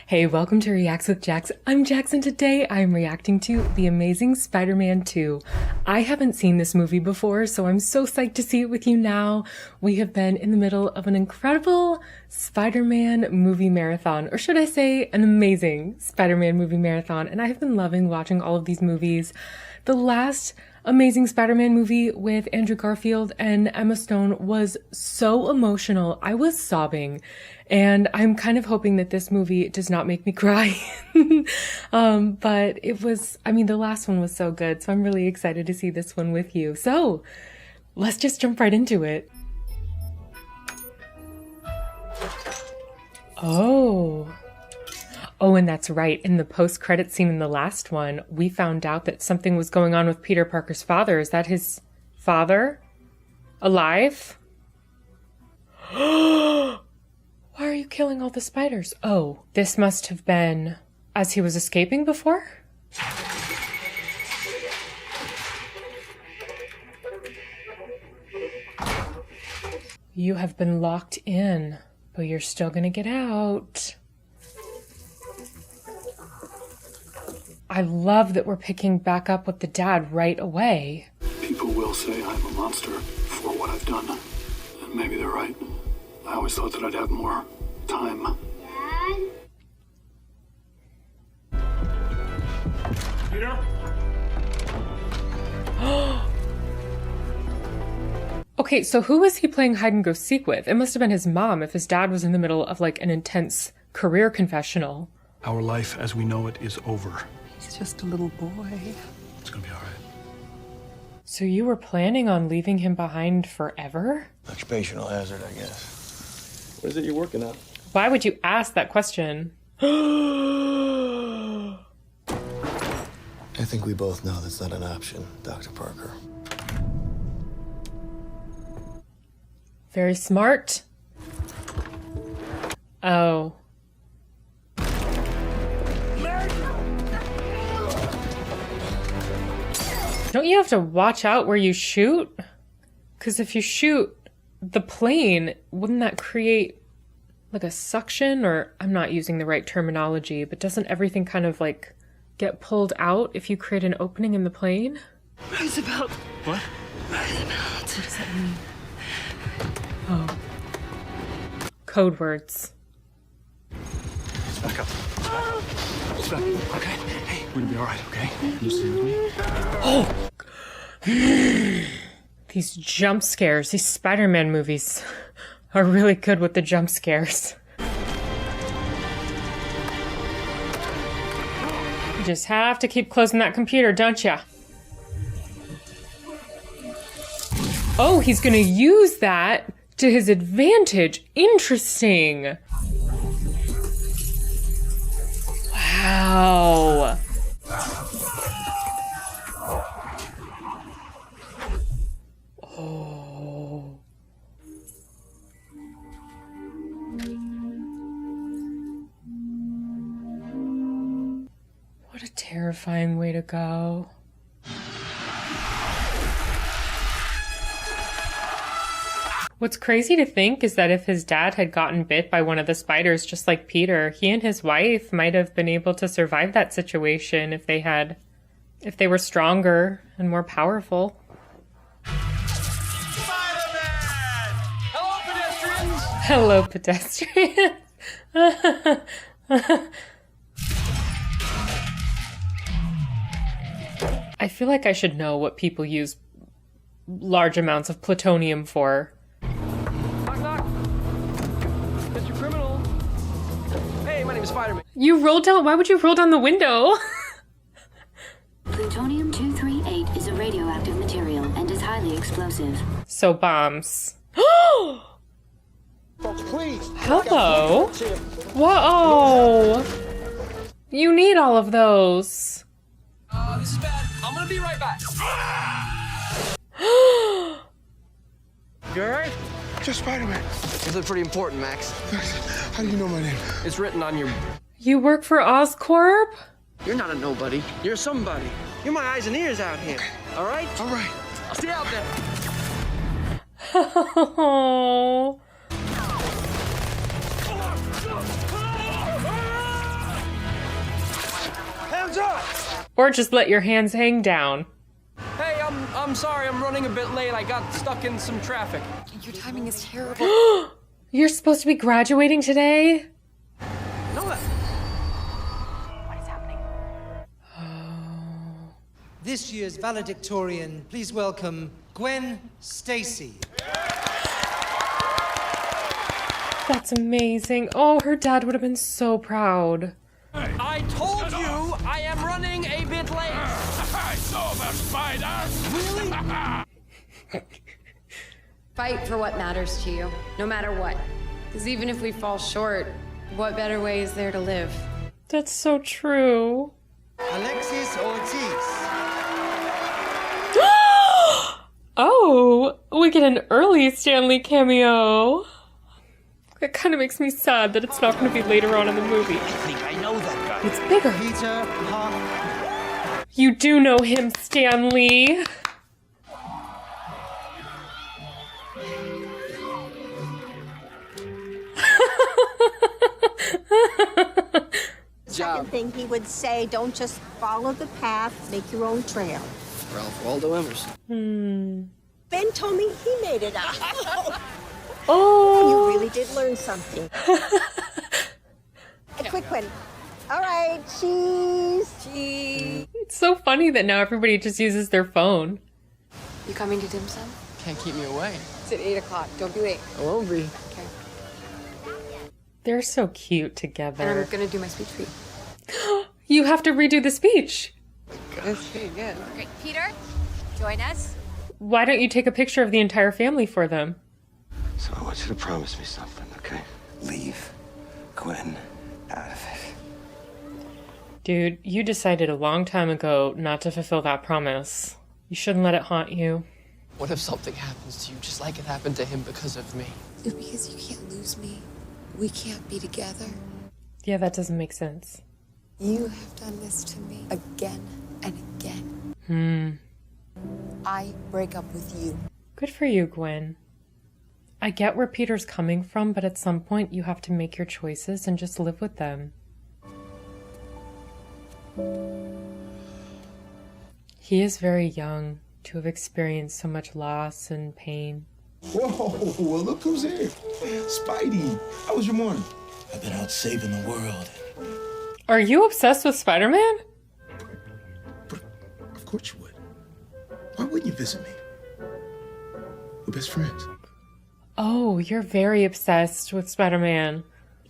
Hey, welcome to Reacts with Jax. I'm Jax, and today I'm reacting to The Amazing Spider-Man 2. I haven't seen this movie before, so I'm so psyched to see it with you now. We have been in the middle of an incredible Spider-Man movie marathon, or should I say an amazing Spider-Man movie marathon, and I have been loving watching all of these movies. The last Amazing Spider-Man movie with Andrew Garfield and Emma Stone was so emotional. I was sobbing, and I'm kind of hoping that this movie does not make me cry. But it was, the last one was so good, so I'm really excited to see this one with you. So let's just jump right into it. Oh, and that's right. In the post-credit scene in the last one, we found out that something was going on with Peter Parker's father. Is that his father? Alive? Why are you killing all the spiders? Oh, this must have been as he was escaping before? You have been locked in, but you're still gonna get out. I love that we're picking back up with the dad right away. People will say I'm a monster for what I've done. And maybe they're right. I always thought that I'd have more time. Dad? Peter? Okay, so who was he playing hide and go seek with? It must have been his mom if his dad was in the middle of like an intense career confessional. Our life as we know it is over. He's just a little boy. It's gonna be all right. So you were planning on leaving him behind forever? Occupational hazard, I guess. What is it you're working on? Why would you ask that question? I think we both know that's not an option, Dr. Parker. Very smart. Oh. Don't you have to watch out where you shoot? Because if you shoot the plane, wouldn't that create like a suction? Or I'm not using the right terminology, but doesn't everything kind of like get pulled out if you create an opening in the plane? Roosevelt. What? Roosevelt. What does that mean? Oh. Code words. Back up. Back up. Okay. Hey, we're gonna be all right, okay? You stay with me? Oh! These jump scares, these Spider-Man movies are really good with the jump scares. You just have to keep closing that computer, don't ya? Oh, he's gonna use that to his advantage. Interesting. Wow. Oh. What a terrifying way to go. What's crazy to think is that if his dad had gotten bit by one of the spiders just like Peter, he and his wife might have been able to survive that situation if they were stronger and more powerful. Spider-Man! Hello, Hello, pedestrians! pedestrians. I feel like I should know what people use large amounts of plutonium for. Knock, knock. Mr. Criminal. Hey, my name is Spider-Man. You rolled down, why would you roll down the window? Plutonium-238 is a radioactive material and is highly explosive. So bombs. Folks, please. Hello. Whoa. You need all of those. This is bad. I'm gonna be right back. You alright? Just Spider-Man. This is pretty important, Max. How do you know my name? It's written on your... You work for Oscorp? You're not a nobody. You're somebody. You're my eyes and ears out here. Alright? All right. I'll see you out there. Oh. Or just let your hands hang down. Hey, I'm sorry, I'm running a bit late. I got stuck in some traffic. Your timing is terrible. You're supposed to be graduating today? No, This year's valedictorian, please welcome Gwen Stacy. That's amazing. Oh, her dad would have been so proud. I told you I am running a bit late. I saw the spider! Really? Fight for what matters to you, no matter what. Because even if we fall short, what better way is there to live? That's so true. Alexis Ortiz. Oh, we get an early Stanley cameo. It kind of makes me sad that it's not going to be later on in the movie. I think I know that guy. It's bigger. Peter Parker. You do know him, Stanley. Second thing he would say, don't just follow the path, make your own trail. Ralph Waldo Emerson. Ben told me he made it up. Oh. You really did learn something. A quick one. All right, cheese. Cheese. It's so funny that now everybody just uses their phone. You coming to dim sum? Can't keep me away. It's at 8 o'clock. Don't be late. I won't be. Okay. They're so cute And together. I'm gonna do my speech for you. You have to redo the speech. That's pretty good. Great. Peter, join us. Why don't you take a picture of the entire family for them? So I want you to promise me something, okay? Leave Gwen out of it. Dude, you decided a long time ago not to fulfill that promise. You shouldn't let it haunt you. What if something happens to you just like it happened to him because of me? Because you can't lose me. We can't be together. Yeah, that doesn't make sense. You have done this to me again and again. I break up with you. Good for you, Gwen. I get where Peter's coming from, but at some point you have to make your choices and just live with them. He is very young to have experienced so much loss and pain. Whoa, well, look who's here. Spidey, how was your morning? I've been out saving the world. Are you obsessed with Spider-Man? But of course you would. Why wouldn't you visit me? We're best friends. Oh, you're very obsessed with Spider-Man.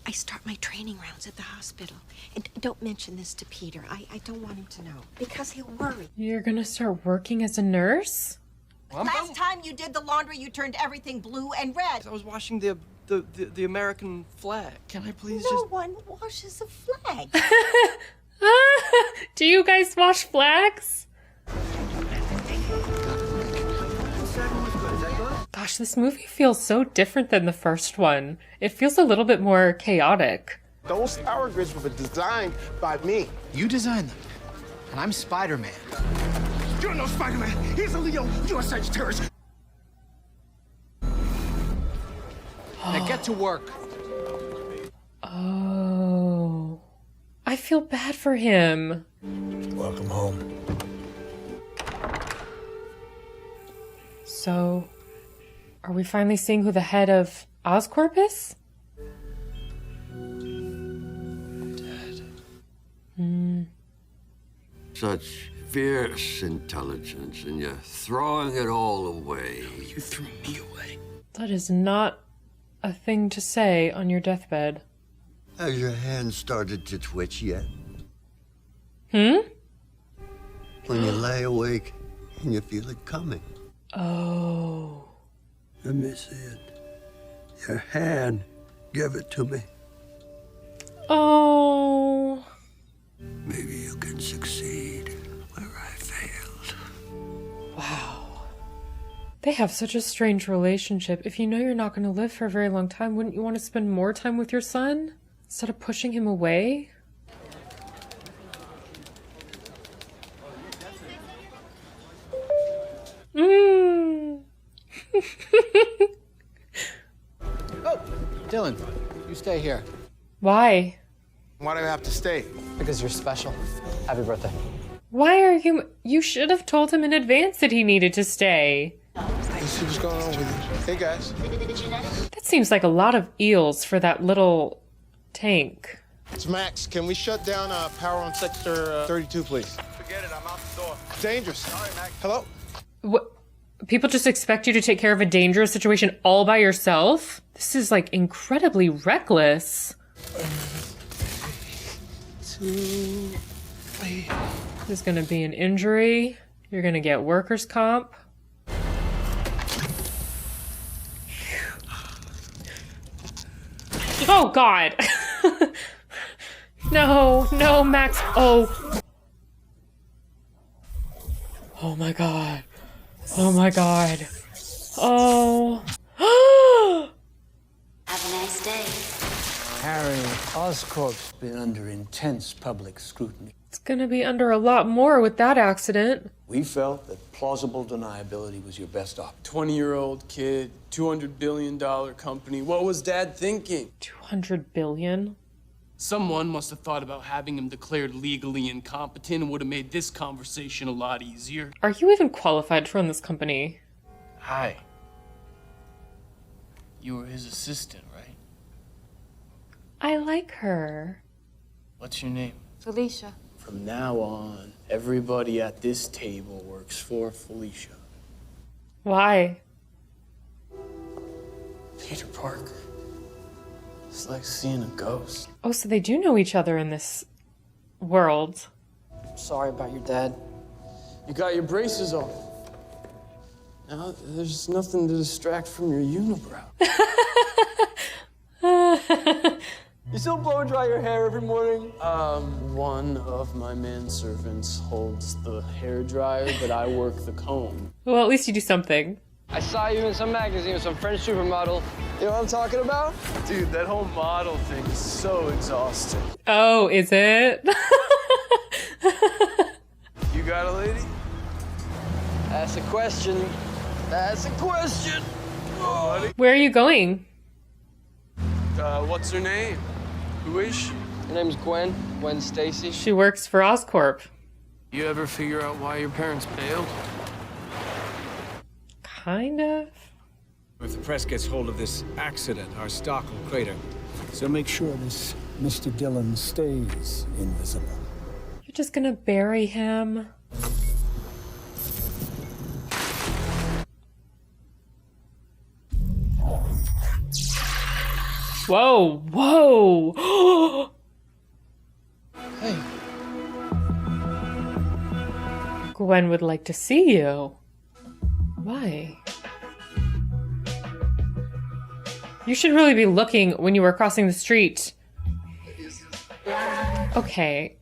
I start my training rounds at the hospital. And don't mention this to Peter. I don't want him to know. Because he'll worry. You're gonna start working as a nurse? Last time you did the laundry, you turned everything blue and red. I was washing the American flag. Can I please No just... one washes a flag. Do you guys wash flags? Gosh, this movie feels so different than the first one. It feels a little bit more chaotic. Those power grids were designed by me. You designed them. And I'm Spider-Man. You're no Spider-Man. He's a Leo. You're a Sagittarius. Now get to work. Oh. I feel bad for him. Welcome home. So, are we finally seeing who the head of Oscorp is? Such fierce intelligence, and you're throwing it all away. You threw me away. That is not a thing to say on your deathbed. Has your hand started to twitch yet? Hmm? When you lay awake and you feel it coming. Oh. Let me see it. Your hand. Give it to me. Oh. Maybe you can succeed where I failed. Wow. They have such a strange relationship. If you know you're not going to live for a very long time, wouldn't you want to spend more time with your son instead of pushing him away? Oh, Dylan, you stay here. Why? Why do I have to stay? Because you're special. Happy birthday. Why are you... You should have told him in advance that he needed to stay. Let's see what's going on with you. Hey, guys. That seems like a lot of eels for that little tank. It's Max. Can we shut down power on sector 32, please? Forget it. I'm out the door. Dangerous. Sorry, Max. Hello? What? People just expect you to take care of a dangerous situation all by yourself? This is, like, incredibly reckless. There's gonna be an injury. You're gonna get workers' comp. Oh, God. No, no, Max. Oh. Oh, my God. Oh, my God. Oh. Have a nice day. Harry, Oscorp's been under intense public scrutiny. It's gonna be under a lot more with that accident. We felt that plausible deniability was your best option. 20-year-old kid, $200 billion company. What was Dad thinking? 200 billion? Someone must have thought about having him declared legally incompetent and would have made this conversation a lot easier. Are you even qualified to run this company? Hi. You were his assistant, right? I like her. What's your name? Felicia. From now on, everybody at this table works for Felicia. Why? Peter Parker. It's like seeing a ghost. Oh, so they do know each other in this world. I'm sorry about your dad. You got your braces off. Now there's nothing to distract from your unibrow. You still blow dry your hair every morning? One of my manservants holds the hair dryer, but I work the comb. Well, at least you do something. I saw you in some magazine with some French supermodel. You know what I'm talking about? Dude, that whole model thing is so exhausting. Oh, is it? You got a lady? That's a question. That's a question. Oh, Where are you going? What's her name? Who is she? Her name's Gwen. Gwen Stacy. She works for Oscorp. You ever figure out why your parents bailed? Kind of. If the press gets hold of this accident, our stock will crater. So make sure this Mr. Dillon stays invisible. You're just gonna bury him. Whoa, whoa! Hey. Gwen would like to see you. Why? You should really be looking when you were crossing the street. Okay.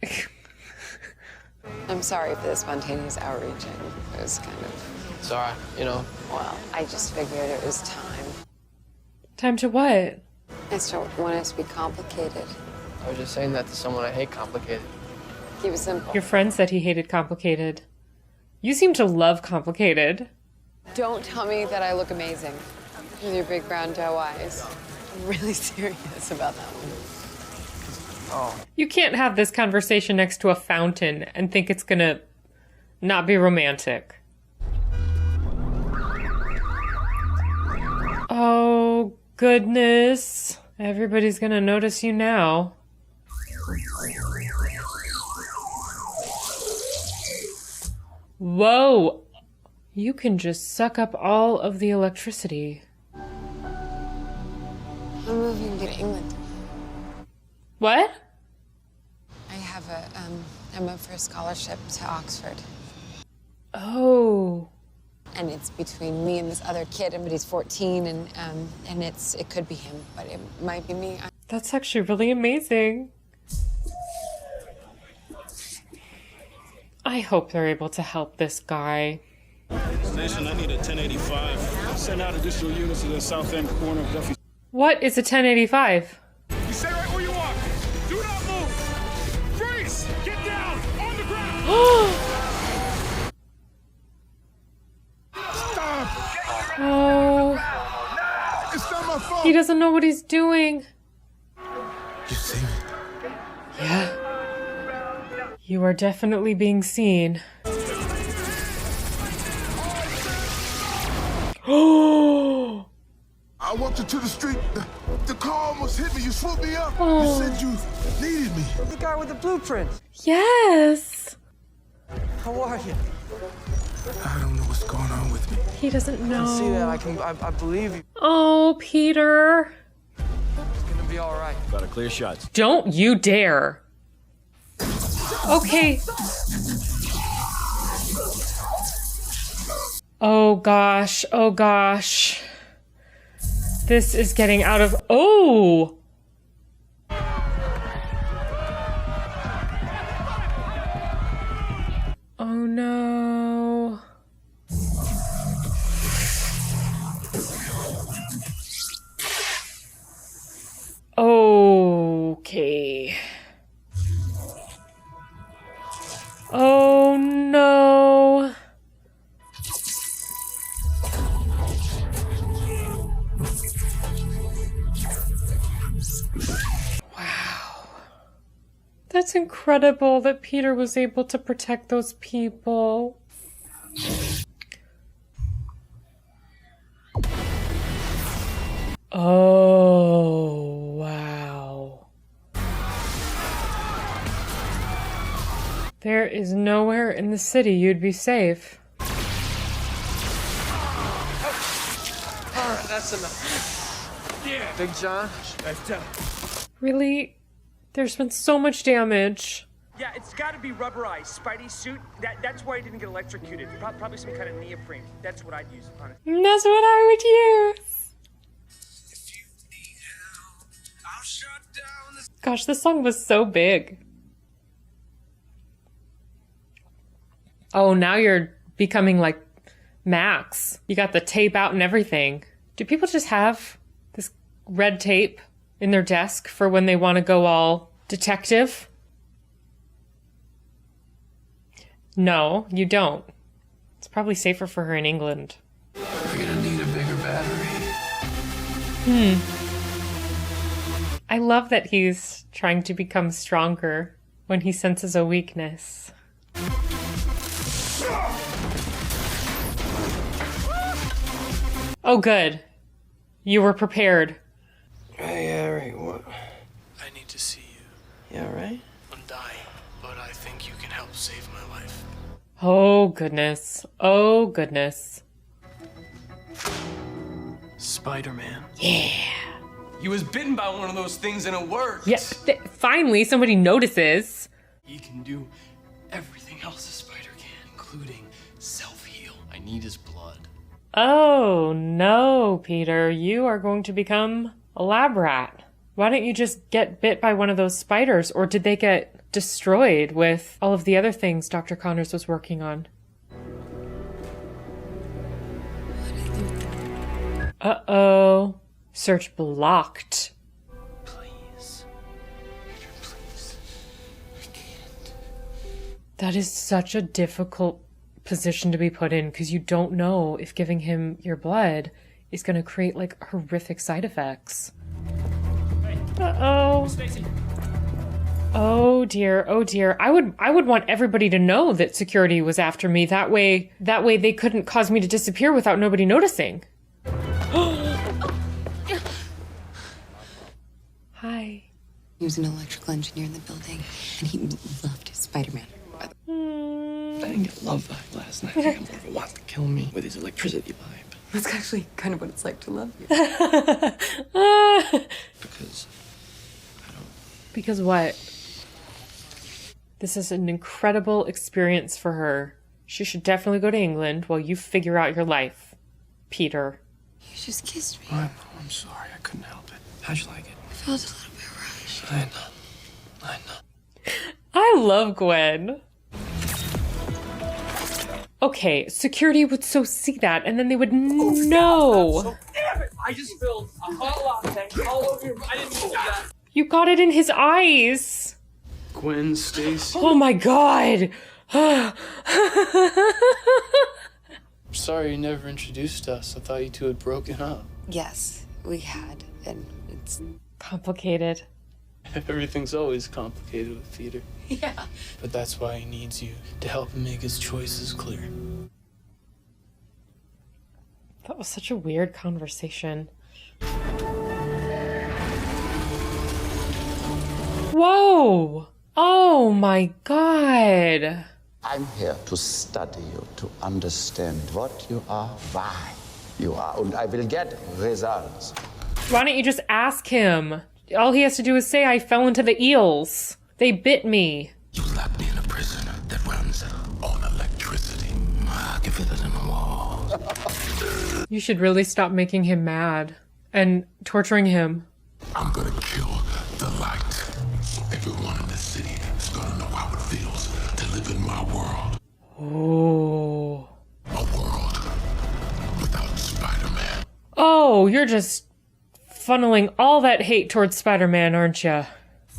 I'm sorry for the spontaneous outreaching. It was kind of... It's all right, you know. Well, I just figured it was time. Time to what? I just don't want us to be complicated. I was just saying that to someone I hate complicated. Keep it simple. Your friend said he hated complicated. You seem to love complicated. Don't tell me that I look amazing with your big brown doe eyes. I'm really serious about that one. Oh. You can't have this conversation next to a fountain and think it's gonna not be romantic. Oh, goodness. Everybody's gonna notice you now. Whoa! You can just suck up all of the electricity. I'm moving to England. What? I have I'm up for a scholarship to Oxford. Oh. And it's between me and this other kid, but he's 14, and it could be him, but it might be me. That's actually really amazing. I hope they're able to help this guy. Station, I need a 1085. Send out additional units to the south end corner of Duffy. What is a 1085? You stay right where you are. Do not move. Freeze! Get down! On the ground! Stop! Oh. It's not my fault. He doesn't know what he's doing. You see me? Yeah. You are definitely being seen. Oh! I walked into the street. The car almost hit me. You swooped me up. Oh. You said you needed me. The guy with the blueprint. Yes! How are you? I don't know what's going on with me. He doesn't know. I see that. I believe you. Oh, Peter. It's gonna be all right. Got a clear shot. Don't you dare. Okay. Oh gosh, oh gosh. This is getting out of... Oh! Oh no. Okay. Oh no. Wow. That's incredible that Peter was able to protect those people. Oh, wow. There is nowhere in the city you'd be safe. Alright, that's enough. Yeah. Big John? Really? There's been so much damage. Yeah, it's got to be rubberized. Spidey suit. That's why he didn't get electrocuted. Probably some kind of neoprene. That's what I'd use on it. That's what I would use. Gosh, this song was so big. Oh, now you're becoming like Max. You got the tape out and everything. Do people just have this red tape in their desk for when they want to go all detective? No, you don't. It's probably safer for her in England. We're gonna need a bigger battery. I love that he's trying to become stronger when he senses a weakness. Oh, good. You were prepared. Hey, Harry, what? I need to see you. You alright? I'm dying, but I think you can help save my life. Oh, goodness. Oh, goodness. Spider-Man. Yeah. He was bitten by one of those things and it worked. Yes, finally somebody notices. He can do everything else a spider can, including self-heal. I need his blood. Oh, no, Peter. You are going to become a lab rat. Why don't you just get bit by one of those spiders? Or did they get destroyed with all of the other things Dr. Connors was working on? Uh-oh. Search blocked. Please. Peter, please. I can't. That is such a difficult position to be put in because you don't know if giving him your blood is going to create like horrific side effects. Uh-oh. Oh dear, oh dear. I would want everybody to know that security was after me. That way they couldn't cause me to disappear without nobody noticing. Hi. He was an electrical engineer in the building, and he loved his Spider-Man. I didn't get love vibe last night. I think I'm more of a want to kill me with his electricity vibe. That's actually kind of what it's like to love you. Because Because what? This is an incredible experience for her. She should definitely go to England while you figure out your life, Peter. You just kissed me. I'm sorry. I couldn't help it. How'd you like it? I felt a little bit rushed. I know. I love Gwen. Okay, security would so see that, and then they would know. Damn it! I just spilled a hot latte all over your... I didn't do that. You got it in his eyes. Gwen Stacy. Oh my god. I'm sorry you never introduced us. I thought you two had broken up. Yes, we had, and it's... Complicated. Everything's always complicated with Peter. Yeah. But that's why he needs you to help him make his choices clear. That was such a weird conversation. Whoa! Oh my god! I'm here to study you, to understand what you are, why you are, and I will get results. Why don't you just ask him? All he has to do is say, I fell into the eels. They bit me. You locked me in a prison that runs on electricity. I can feel it in the walls. You should really stop making him mad and torturing him. I'm gonna kill the light. Everyone in the city is gonna know how it feels to live in my world. Oh. A world without Spider-Man. Oh, you're just funneling all that hate towards Spider-Man, aren't you?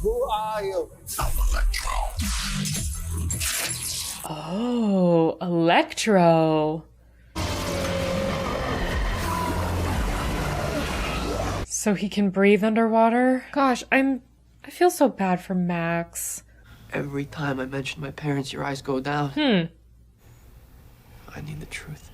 Who are you? I'm Electro. Oh, Electro. So he can breathe underwater? Gosh, I feel so bad for Max. Every time I mention my parents, your eyes go down. I need the truth.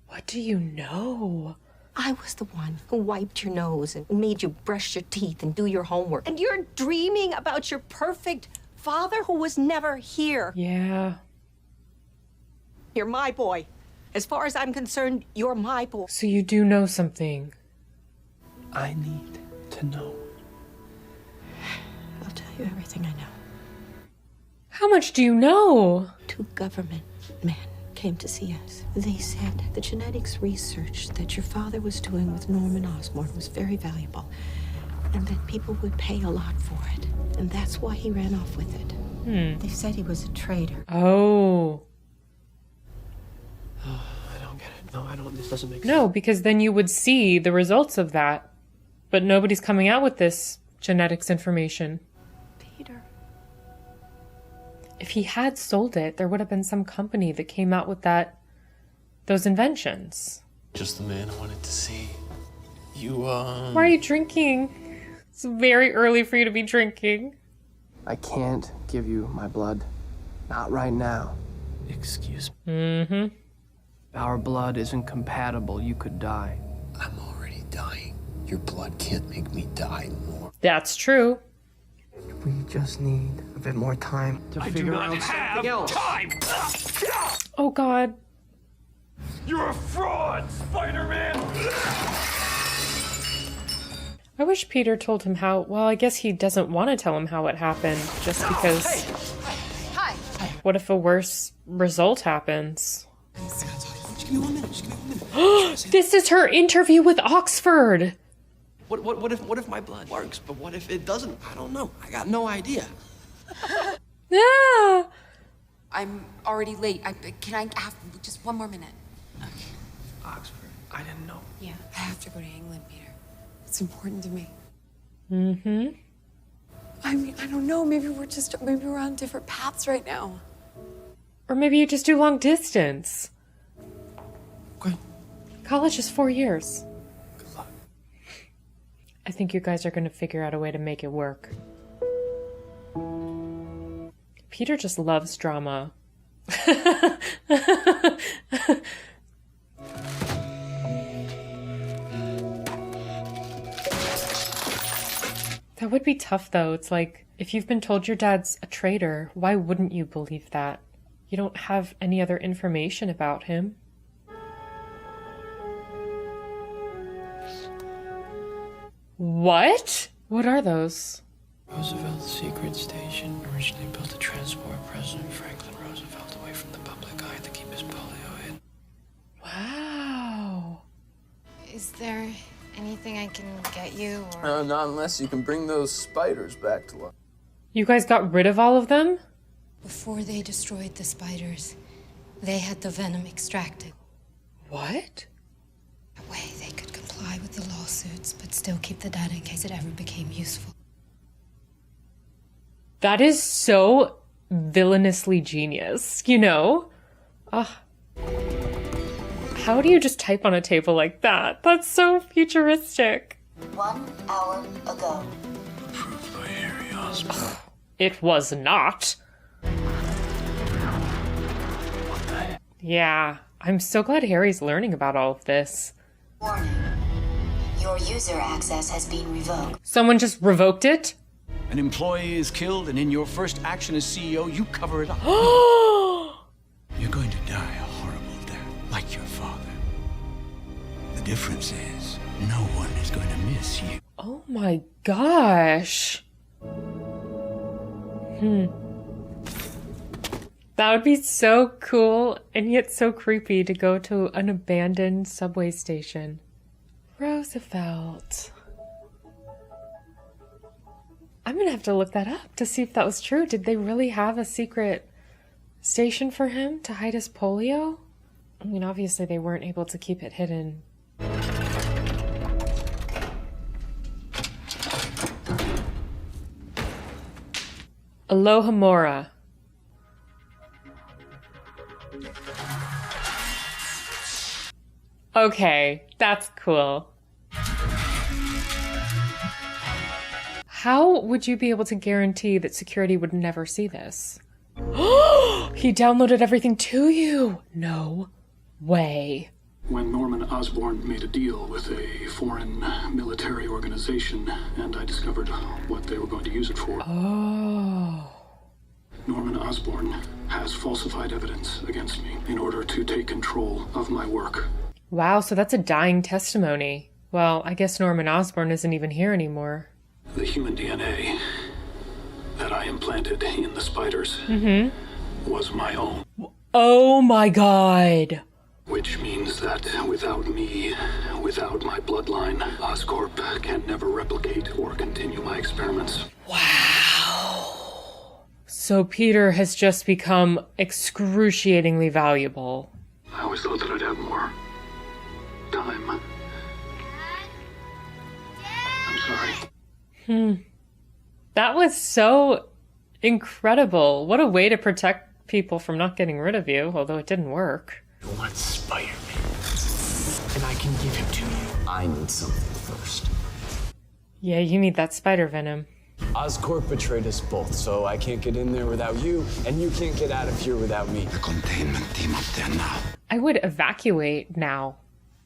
What do you know? I was the one who wiped your nose and made you brush your teeth and do your homework. And you're dreaming about your perfect father who was never here. Yeah. You're my boy. As far as I'm concerned, you're my boy. So you do know something. I need to know. I'll tell you everything I know. How much do you know? 2 government men came to see us. They said the genetics research that your father was doing with Norman Osborn was very valuable, and that people would pay a lot for it. And that's why he ran off with it. They said he was a traitor. Oh. I don't get it. No, I don't. This doesn't make sense. No, because then you would see the results of that. But nobody's coming out with this genetics information. Peter. If he had sold it, there would have been some company that came out with those inventions. Just the man I wanted to see. You, Why are you drinking? It's very early for you to be drinking. I can't give you my blood. Not right now. Excuse me. Mm-hmm. Our blood isn't compatible. You could die. I'm already dying. Your blood can't make me die more. That's true. We just need a bit more time to figure out something else. Oh, God. You're a fraud, Spider-Man! I wish Peter told him how... Well, I guess he doesn't want to tell him how it happened, just because... Hi. What if a worse result happens? Just give me 1 minute. Just give me 1 minute. This is her interview with Oxford! What if my blood works, but what if it doesn't? I don't know. I got no idea. Yeah. I'm already late. Can I have just 1 more minute? Oxford. I didn't know. Yeah, I have to go to England, Peter. It's important to me. Mm-hmm. I mean, I don't know. Maybe we're on different paths right now. Or maybe you just do long distance. Okay. College is 4 years. Good luck. I think you guys are going to figure out a way to make it work. Peter just loves drama. That would be tough, though. It's like, if you've been told your dad's a traitor, why wouldn't you believe that? You don't have any other information about him. What? What are those? Roosevelt's secret station originally built to transport President Franklin Roosevelt away from the public eye to keep his polio hidden. Wow. Is there anything I can get you? Or... Not unless you can bring those spiders back to life. You guys got rid of all of them? Before they destroyed the spiders, they had the venom extracted. What? That way they could comply with the lawsuits, but still keep the data in case it ever became useful. That is so villainously genius, you know? How do you just type on a table like that? That's so futuristic. 1 hour ago. Approved by area. It was not. Yeah, I'm so glad Harry's learning about all of this. Warning. Your user access has been revoked. Someone just revoked it? An employee is killed, and in your first action as CEO, you cover it up. You're going to die a horrible death, like your father. The difference is, no one is going to miss you. Oh my gosh. That would be so cool and yet so creepy to go to an abandoned subway station. Roosevelt. I'm gonna have to look that up to see if that was true. Did they really have a secret station for him to hide his polio? I mean, obviously they weren't able to keep it hidden. Alohomora. Okay, that's cool. How would you be able to guarantee that security would never see this? He downloaded everything to you! No way. When Norman Osborn made a deal with a foreign military organization, and I discovered what they were going to use it for. Oh. Norman Osborn has falsified evidence against me in order to take control of my work. Wow, so that's a dying testimony. Well, I guess Norman Osborn isn't even here anymore. The human DNA that I implanted in the spiders was my own. Oh my god. Which means that without me, without my bloodline, Oscorp can never replicate or continue my experiments. Wow. So Peter has just become excruciatingly valuable. I always thought that I'd have more time. I'm sorry. That was so incredible. What a way to protect people from not getting rid of you, although it didn't work. You want Spider-Man, and I can give him to you. I need something first. Yeah, you need that spider venom. Oscorp betrayed us both, so I can't get in there without you, and you can't get out of here without me. The containment team up there now. I would evacuate now.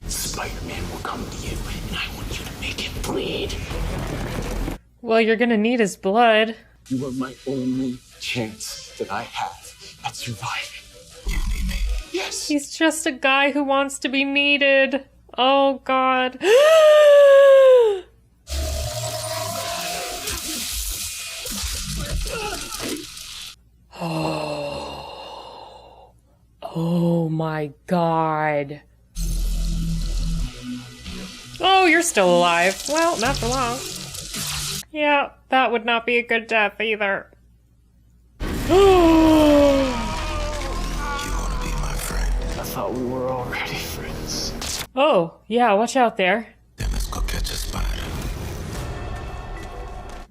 Spider-Man will come to you, and I want you to make him bleed. Well, you're gonna need his blood. You are my only chance that I have at surviving. You need me. Yes. He's just a guy who wants to be needed. Oh, God. Oh my God. Oh, you're still alive. Well, not for long. Yeah, that would not be a good death either. I thought we were already friends. Oh, yeah, watch out there. Then let's go catch a spider.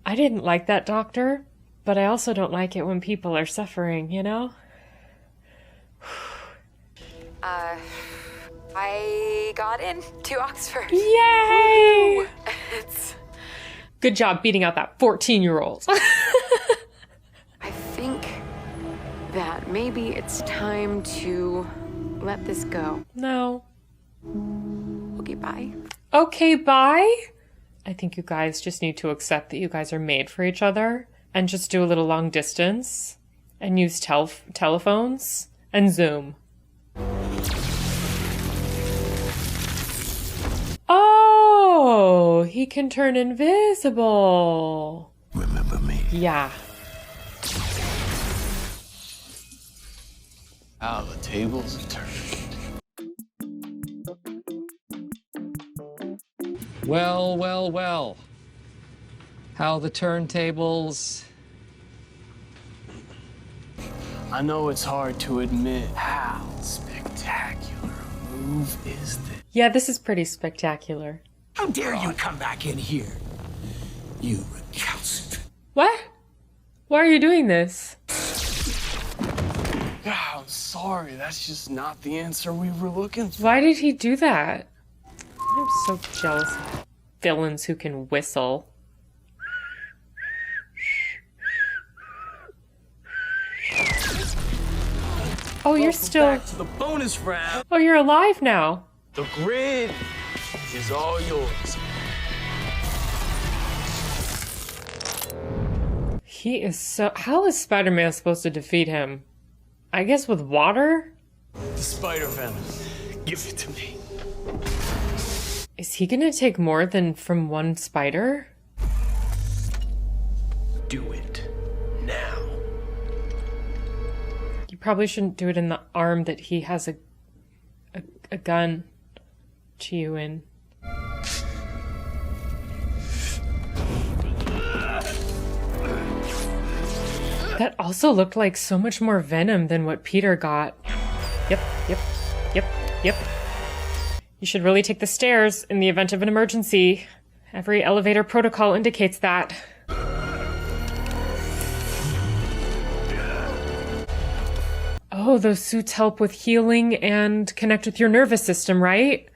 I didn't like that doctor, but I also don't like it when people are suffering, you know? I got in to Oxford. Yay! It's... Good job beating out that 14-year-old. I think that maybe it's time to let this go. No. Okay, bye. Okay, bye. I think you guys just need to accept that you guys are made for each other and just do a little long distance and use telephones and Zoom. Oh, he can turn invisible. Remember me? Yeah. How the tables have turned. Well, well, well. How the turntables... I know it's hard to admit how spectacular a move is this. Yeah, this is pretty spectacular. How dare you come back in here? You recalcitrant. What? Why are you doing this? Ah, I'm sorry, that's just not the answer we were looking for. Why did he do that? I'm so jealous of villains who can whistle. Oh, you're Welcome still... back to the bonus round. Oh, you're alive now. The grid is all yours. He is so... How is Spider-Man supposed to defeat him? I guess with water? The spider venom. Give it to me. Is he gonna take more than from one spider? Do it now. You probably shouldn't do it in the arm that he has a gun to you in. That also looked like so much more venom than what Peter got. Yep. You should really take the stairs in the event of an emergency. Every elevator protocol indicates that. Oh, those suits help with healing and connect with your nervous system, right?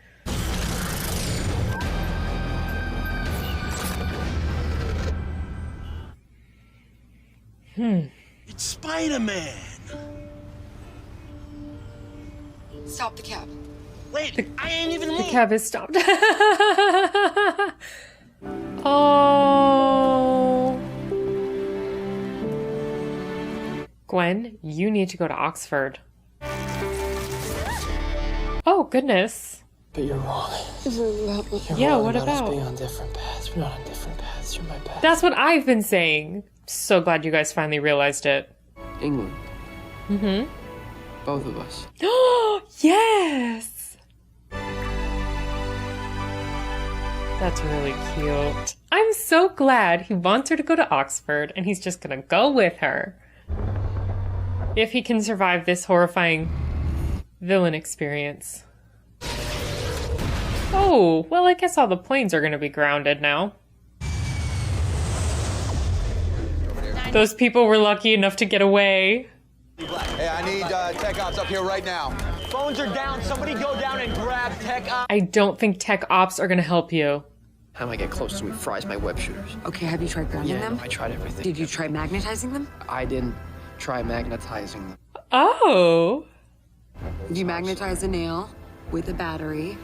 It's Spider-Man. Stop the cab. Wait, I ain't even The moved. cab is stopped. Oh. Gwen, you need to go to Oxford. Oh, goodness. But you're wrong. Yeah, wrong what about us about? being on different paths. We're not on different paths. You're my path. That's what I've been saying. So glad you guys finally realized it. England. Mm-hmm. Both of us. Oh, yes! That's really cute. I'm so glad he wants her to go to Oxford and he's just gonna go with her. If he can survive this horrifying villain experience. Oh, well, I guess all the planes are gonna be grounded now. Those people were lucky enough to get away. Hey, I need tech ops up here right now. Phones are down. Somebody go down and grab tech ops. I don't think tech ops are gonna help you. Time I get close to me fries my web shooters. Okay, have you tried grounding Yeah, them? no, I tried everything. Did you try magnetizing them? I didn't try magnetizing them. Oh. You magnetize a nail with a battery.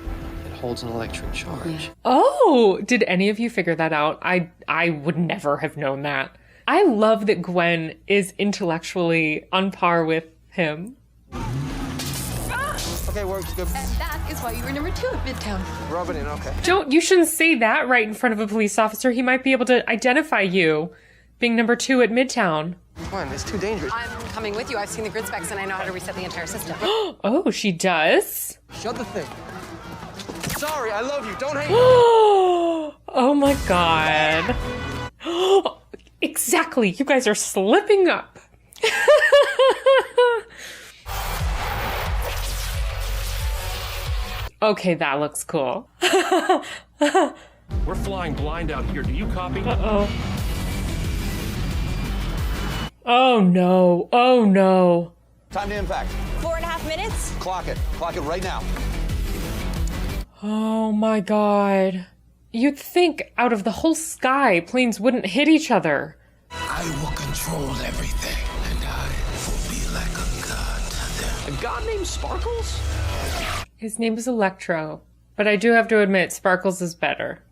It holds an electric charge. Oh, did any of you figure that out? I would never have known that. I love that Gwen is intellectually on par with him. Okay, works good. And that is why you were number 2 at Midtown. Rub it in, okay. You shouldn't say that right in front of a police officer. He might be able to identify you being number 2 at Midtown. Gwen, it's too dangerous. I'm coming with you. I've seen the grid specs and I know how to reset the entire system. Oh, she does? Shut the thing. Sorry, I love you. Don't hate me. Oh my god. Exactly. You guys are slipping up. Okay, that looks cool. We're flying blind out here. Do you copy? Uh-oh. Oh no. Oh no. Time to impact. 4.5 minutes? Clock it. Clock it right now. Oh my god. You'd think out of the whole sky, planes wouldn't hit each other. I will control everything, and I will be like a god to them. A god named Sparkles? His name is Electro, but I do have to admit, Sparkles is better.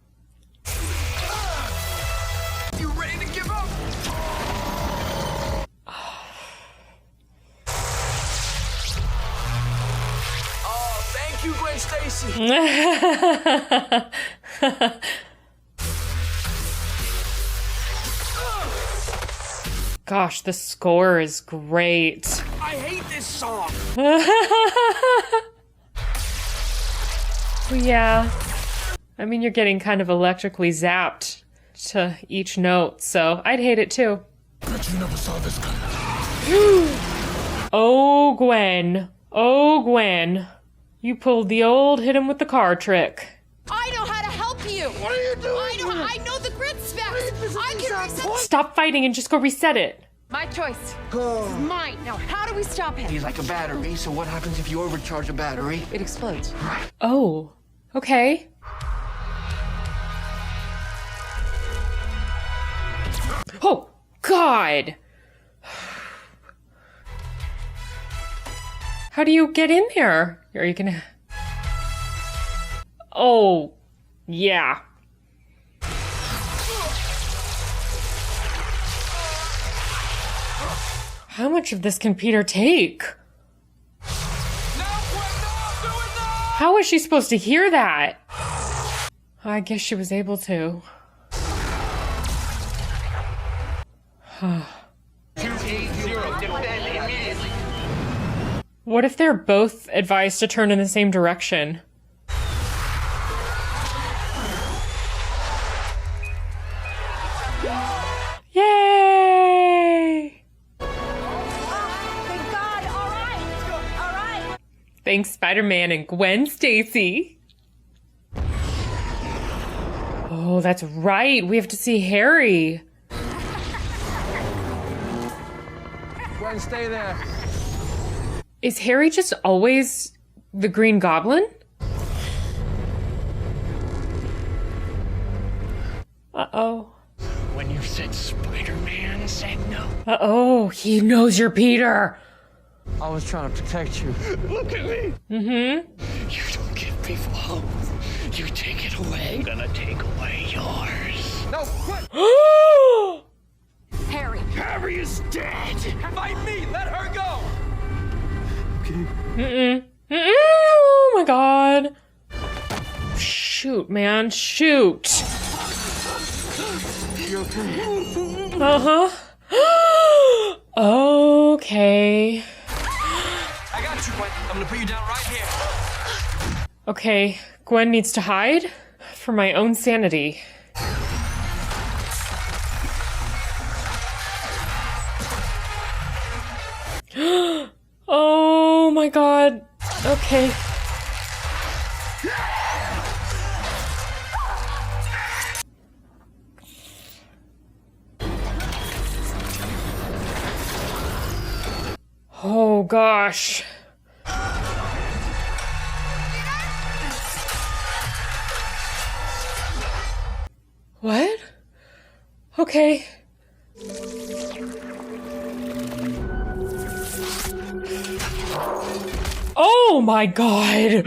You ready to give up? Oh, thank you, Gwen Stacy. Gosh, the score is great. I hate this song. Yeah. I mean, you're getting kind of electrically zapped to each note, so I'd hate it too. Bet you never saw this coming. Oh, Gwen. Oh, Gwen. You pulled the old hit him with the car trick. I know how to help you. What are you doing? I know the grid specs. I can reset. Stop fighting and just go reset it. My choice. This is mine. Now, how do we stop him? He's like a battery, so what happens if you overcharge a battery? It explodes. Oh, okay. Oh, God. How do you get in there? Are you gonna... Oh, yeah. How much of this can Peter take? How was she supposed to hear that? I guess she was able to. What if they're both advised to turn in the same direction? Yay! Thank God. All right. Thanks, Spider-Man and Gwen Stacy. Oh, that's right. We have to see Harry. Gwen, stay there. Is Harry just always the Green Goblin? Uh-oh. When you said Spider-Man said no. Uh-oh, he knows you're Peter. I was trying to protect you. Look at me. Mm-hmm. You don't give people hope. You take it away. I'm gonna take away yours. No, what? Harry. Harry is dead. Fight me. Let her go. Mm-mm. Mm-mm. Oh my god. Shoot, man. Shoot. You okay? Uh-huh. Okay. I got you, Gwen. I'm gonna put you down right here. Okay, Gwen needs to hide for my own sanity. Oh my god. Okay. Oh gosh. What? Okay. Oh my god.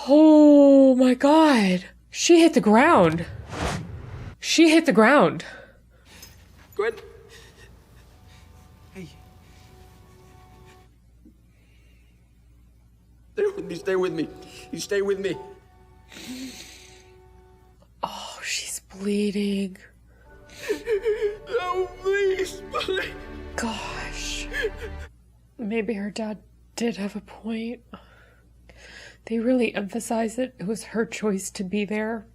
Oh my god. She hit the ground. She hit the ground. Gwen. Hey. Stay with me. You stay with me. Oh, she's bleeding. Oh, please, please. Gosh. Maybe her dad did have a point. They really emphasize it. It was her choice to be there.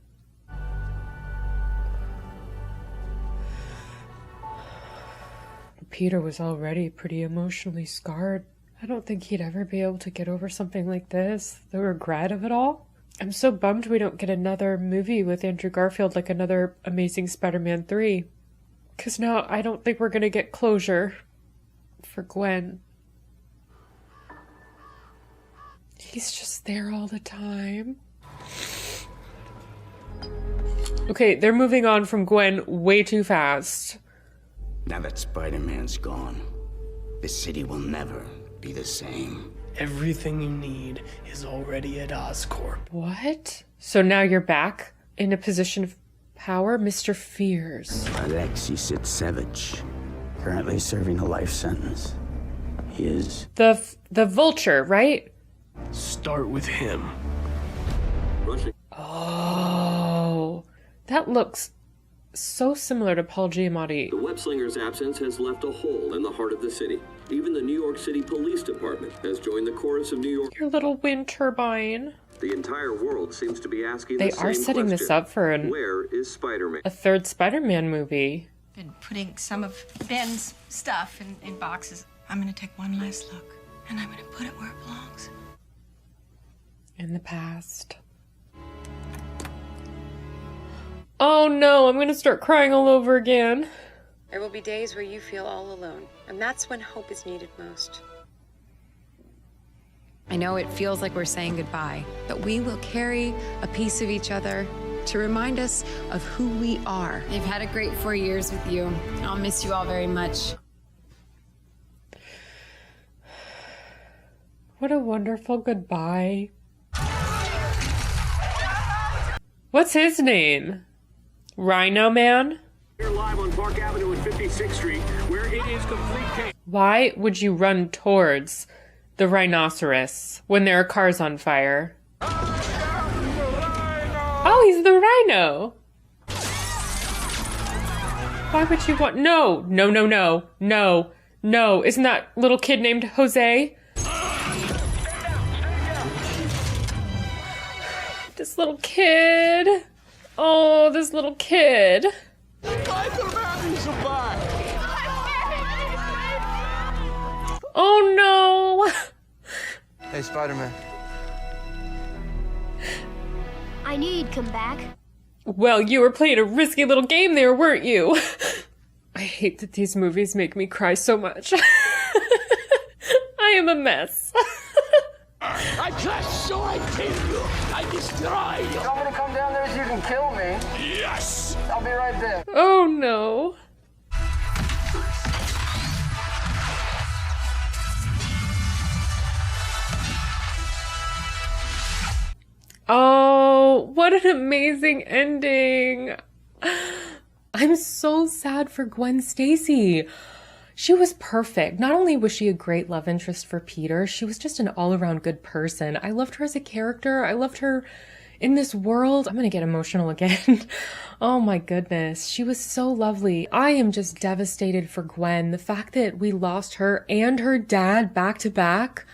Peter was already pretty emotionally scarred. I don't think he'd ever be able to get over something like this. The regret of it all. I'm so bummed we don't get another movie with Andrew Garfield, like another Amazing Spider-Man 3. Because now I don't think we're going to get closure for Gwen. He's just there all the time. Okay, they're moving on from Gwen way too fast. Now that Spider-Man's gone, this city will never be the same. Everything you need is already at Oscorp. What? So now you're back in a position of power, Mr. Fears. Alexei Sitsevich, currently serving a life sentence. He is... The Vulture, right? Start with him. Oh, that looks so similar to Paul Giamatti. The web-slinger's absence has left a hole in the heart of the city. Even the New York City Police Department has joined the chorus of New York. Your little wind turbine. The entire world seems to be asking They the same are setting this up for Where is Spider-Man? a third Spider-Man movie. Been putting some of Ben's stuff in boxes. I'm gonna take one last look, and I'm gonna put it where it belongs. In the past. Oh no, I'm gonna start crying all over again. There will be days where you feel all alone, and that's when hope is needed most. I know it feels like we're saying goodbye, but we will carry a piece of each other to remind us of who we are. I've had a great 4 years with you. I'll miss you all very much. What a wonderful goodbye. What's his name? Rhino Man? We're live on Park Avenue and 56th Street, where it is complete chaos. Why would you run towards the rhinoceros when there are cars on fire? Oh, he's the rhino. Why would you want... No, no, no, no, no, no. Isn't that little kid named Jose? This little kid. Oh, this little kid. Oh no. Hey, Spider-Man. I knew you'd come back. Well, you were playing a risky little game there, weren't you? I hate that these movies make me cry so much. I am a mess. I crush, so I kill you. I destroy you. You want me to come down there so you can kill me? Yes. I'll be right there. Oh no. Oh, what an amazing ending. I'm so sad for Gwen Stacy. She was perfect. Not only was she a great love interest for Peter, she was just an all-around good person. I loved her as a character. I loved her in this world. I'm gonna get emotional again. Oh my goodness. She was so lovely. I am just devastated for Gwen. The fact that we lost her and her dad back to back.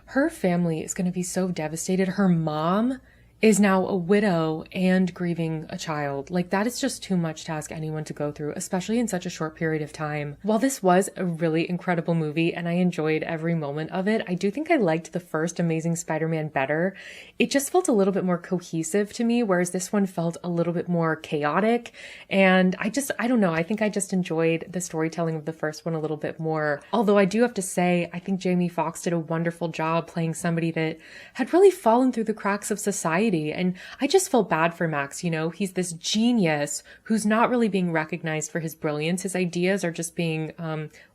Her family is gonna be so devastated. Her mom is now a widow and grieving a child. Like, that is just too much to ask anyone to go through, especially in such a short period of time. While this was a really incredible movie and I enjoyed every moment of it, I do think I liked the first Amazing Spider-Man better. It just felt a little bit more cohesive to me, whereas this one felt a little bit more chaotic. And I don't know, I think I just enjoyed the storytelling of the first one a little bit more. Although I do have to say, I think Jamie Foxx did a wonderful job playing somebody that had really fallen through the cracks of society. And I just felt bad for Max, you know, he's this genius who's not really being recognized for his brilliance. His ideas are just being,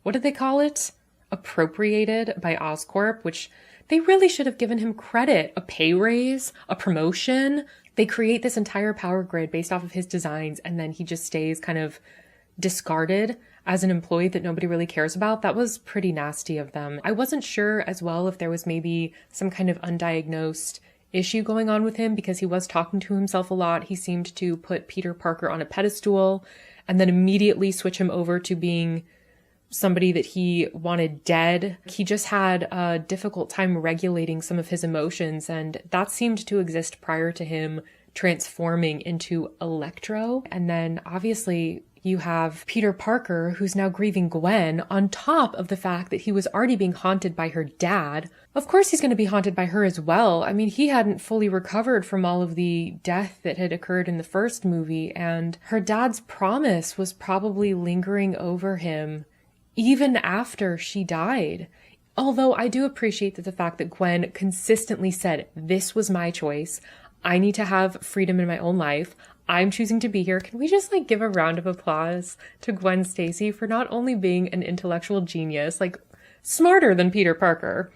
what do they call it? Appropriated by Oscorp, which they really should have given him credit, a pay raise, a promotion. They create this entire power grid based off of his designs, and then he just stays kind of discarded as an employee that nobody really cares about. That was pretty nasty of them. I wasn't sure as well if there was maybe some kind of undiagnosed issue going on with him, because he was talking to himself a lot. He seemed to put Peter Parker on a pedestal and then immediately switch him over to being somebody that he wanted dead. He just had a difficult time regulating some of his emotions, and that seemed to exist prior to him transforming into Electro. And then obviously you have Peter Parker, who's now grieving Gwen, on top of the fact that he was already being haunted by her dad. Of course he's going to be haunted by her as well. I mean, he hadn't fully recovered from all of the death that had occurred in the first movie, and her dad's promise was probably lingering over him even after she died. Although I do appreciate the fact that Gwen consistently said, this was my choice. I need to have freedom in my own life. I'm choosing to be here. Can we just give a round of applause to Gwen Stacy for not only being an intellectual genius, smarter than Peter Parker,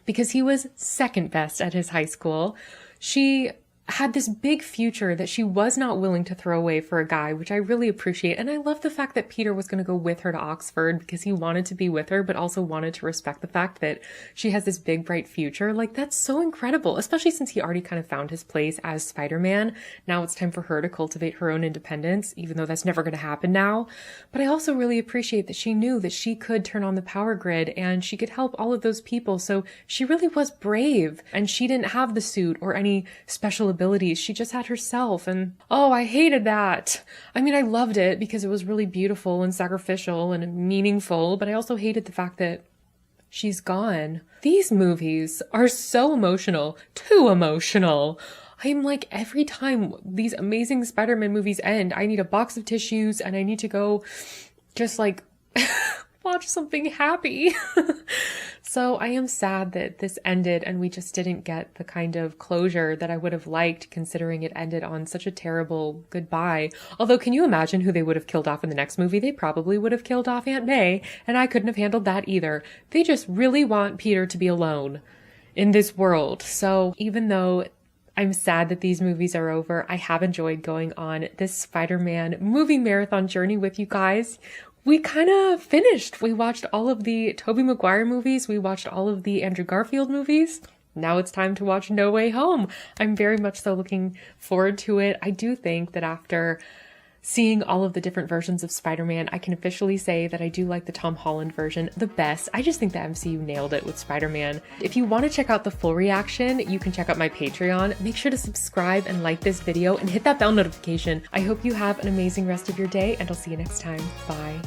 because he was second best at his high school. She had this big future that she was not willing to throw away for a guy, which I really appreciate. And I love the fact that Peter was going to go with her to Oxford because he wanted to be with her, but also wanted to respect the fact that she has this big, bright future. That's so incredible, especially since he already kind of found his place as Spider-Man. Now it's time for her to cultivate her own independence, even though that's never going to happen now. But I also really appreciate that she knew that she could turn on the power grid and she could help all of those people. So she really was brave, and she didn't have the suit or any special abilities. She just had herself, and oh, I hated that. I mean, I loved it because it was really beautiful and sacrificial and meaningful, but I also hated the fact that she's gone. These movies are so emotional, too emotional. I'm every time these Amazing Spider-Man movies end, I need a box of tissues and I need to go just watch something happy. So I am sad that this ended and we just didn't get the kind of closure that I would have liked, considering it ended on such a terrible goodbye. Although, can you imagine who they would have killed off in the next movie? They probably would have killed off Aunt May, and I couldn't have handled that either. They just really want Peter to be alone. in this world. So even though I'm sad that these movies are over, I have enjoyed going on this Spider-Man movie marathon journey with you guys. We kind of finished. We watched all of the Tobey Maguire movies. We watched all of the Andrew Garfield movies. Now it's time to watch No Way Home. I'm very much so looking forward to it. I do think that after seeing all of the different versions of Spider-Man, I can officially say that I do like the Tom Holland version the best. I just think the MCU nailed it with Spider-Man. If you want to check out the full reaction, you can check out my Patreon. Make sure to subscribe and like this video and hit that bell notification. I hope you have an amazing rest of your day, and I'll see you next time. Bye.